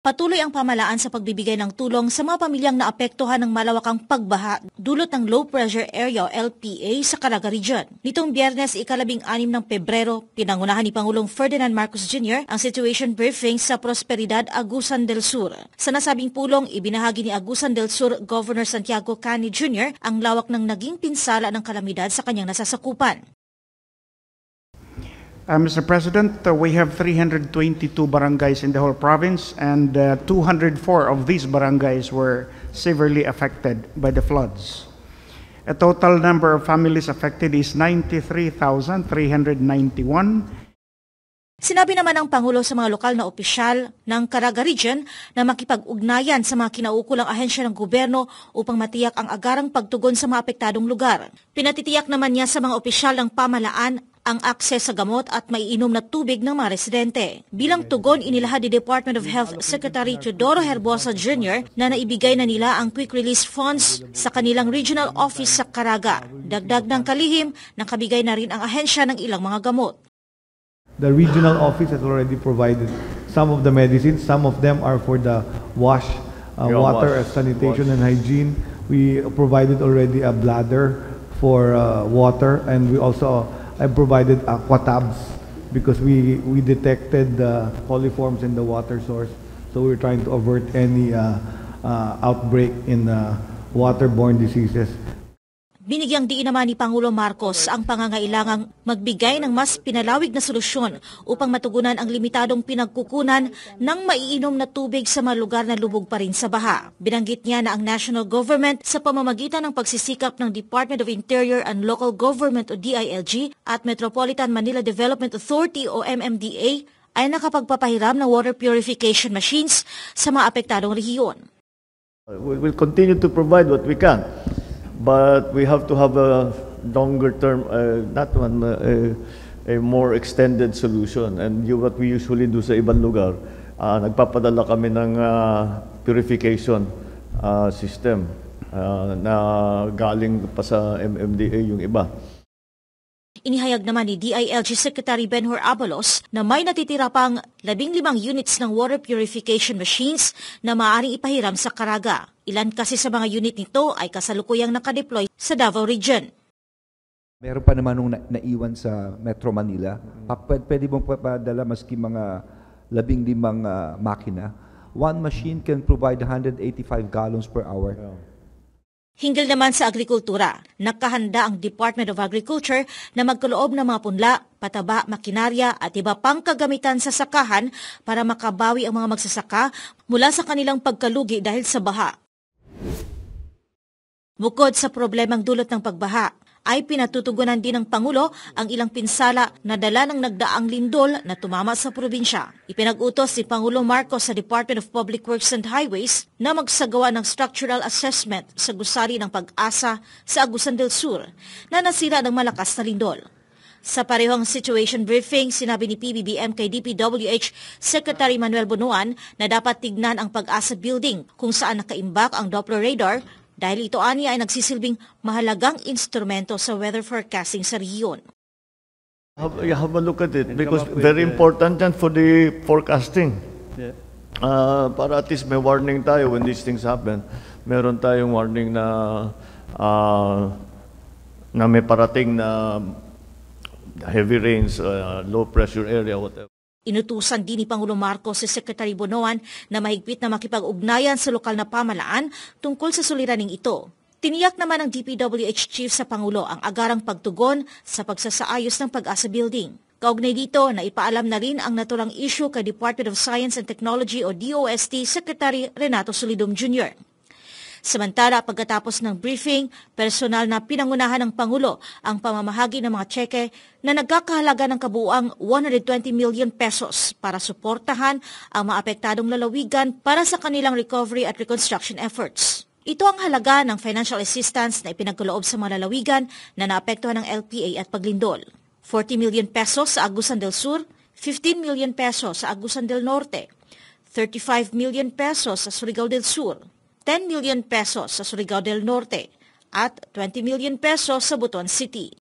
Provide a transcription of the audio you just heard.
Patuloy ang pamahalaan sa pagbibigay ng tulong sa mga pamilyang naapektuhan ng malawakang pagbaha dulot ng Low Pressure Area o LPA sa Caraga Region. Nitong Biyernes, ika-16 ng Pebrero, pinangunahan ni Pangulong Ferdinand Marcos Jr. ang situation briefing sa Prosperidad, Agusan del Sur. Sa nasabing pulong, ibinahagi ni Agusan del Sur Governor Santiago Cani Jr. ang lawak ng naging pinsala ng kalamidad sa kanyang nasasakupan. Mr. President, we have 322 barangays in the whole province, and 204 of these barangays were severely affected by the floods. A total number of families affected is 93,391. Sinabi naman ng Pangulo sa mga lokal na opisyal ng Caraga Region na makipag-ugnayan sa mga kinaukulang ahensya ng gobyerno upang matiyak ang agarang pagtugon sa mga apektadong lugar. Pinatitiyak naman niya sa mga opisyal ng pamahalaan ang akses sa gamot at maiinom na tubig ng mga residente. Bilang tugon, inilahad ni Department of Health Secretary Teodoro Herbosa Jr. na naibigay na nila ang quick release funds sa kanilang regional office sa Caraga. Dagdag ng kalihim, nakabigay na rin ang ahensya ng ilang mga gamot. The regional office has already provided some of the medicines. Some of them are for the water, sanitation and hygiene. We provided already a bladder for water, and we also provided aquatabs because we detected the coliforms in the water source. So we're trying to avert any outbreak in waterborne diseases. Binigyang diin naman ni Pangulo Marcos ang pangangailangang magbigay ng mas pinalawig na solusyon upang matugunan ang limitadong pinagkukunan ng maiinom na tubig sa mga lugar na lubog pa rin sa baha. Binanggit niya na ang national government sa pamamagitan ng pagsisikap ng Department of Interior and Local Government o DILG at Metropolitan Manila Development Authority o MMDA ay nakapagpapahiram ng water purification machines sa mga apektadong rehiyon. We will continue to provide what we can. But we have to have a longer term, a more extended solution. And what we usually do sa ibang lugar, nagpapadala kami ng purification system na galing pa sa MMDA yung iba. Inihayag naman ni DILG Secretary Benhur Abalos na may natitira pang 15 units ng water purification machines na maaaring ipahiram sa Caraga. Ilan kasi sa mga unit nito ay kasalukuyang nakadeploy sa Davao Region. Meron pa naman nung naiwan sa Metro Manila. Pwede mong papadala maski mga 15 makina. One machine can provide 185 gallons per hour. Hinggil naman sa agrikultura, nakahanda ang Department of Agriculture na magkaloob ng mga punla, pataba, makinarya at iba pang kagamitan sa sakahan para makabawi ang mga magsasaka mula sa kanilang pagkalugi dahil sa baha. Bukod sa problemang dulot ng pagbaha, ay pinatutugunan din ng Pangulo ang ilang pinsala na dala ng nagdaang lindol na tumama sa probinsya. Ipinag-utos si Pangulong Marcos sa Department of Public Works and Highways na magsagawa ng structural assessment sa gusali ng Pag-asa sa Agusan del Sur na nasira ng malakas na lindol. Sa parehong situation briefing, sinabi ni PBBM kay DPWH Secretary Manuel Bunuan na dapat tignan ang Pag-asa Building kung saan nakaimbak ang Doppler radar dahil ito aniya ay nagsisilbing mahalagang instrumento sa weather forecasting sa rehiyon. You have a look at it because very important yan for the forecasting. Para at least may warning tayo when these things happen. Meron tayong warning na may parating na heavy rains, low pressure area, whatever. Inutusan din ni Pangulong Marcos si Secretary Bunuan na mahigpit na makipag-ugnayan sa lokal na pamahalaan tungkol sa suliraning ito. Tiniyak naman ng DPWH Chief sa Pangulo ang agarang pagtugon sa pagsasaayos ng Pag-asa Building. Kaugnay dito na ipaalam na rin ang naturang issue kay Department of Science and Technology o DOST Secretary Renato Solidum Jr. Samantala, pagkatapos ng briefing, personal na pinangunahan ng Pangulo ang pamamahagi ng mga tseke na nagkakahalaga ng kabuuang 120 million pesos para suportahan ang mga apektadong lalawigan para sa kanilang recovery at reconstruction efforts. Ito ang halaga ng financial assistance na ipinagkaloob sa mga lalawigan na naapektuhan ng LPA at paglindol. 40 million pesos sa Agusan del Sur, 15 million pesos sa Agusan del Norte, 35 million pesos sa Surigao del Sur, 10 million pesos sa Surigao del Norte at 20 million pesos sa Butuan City.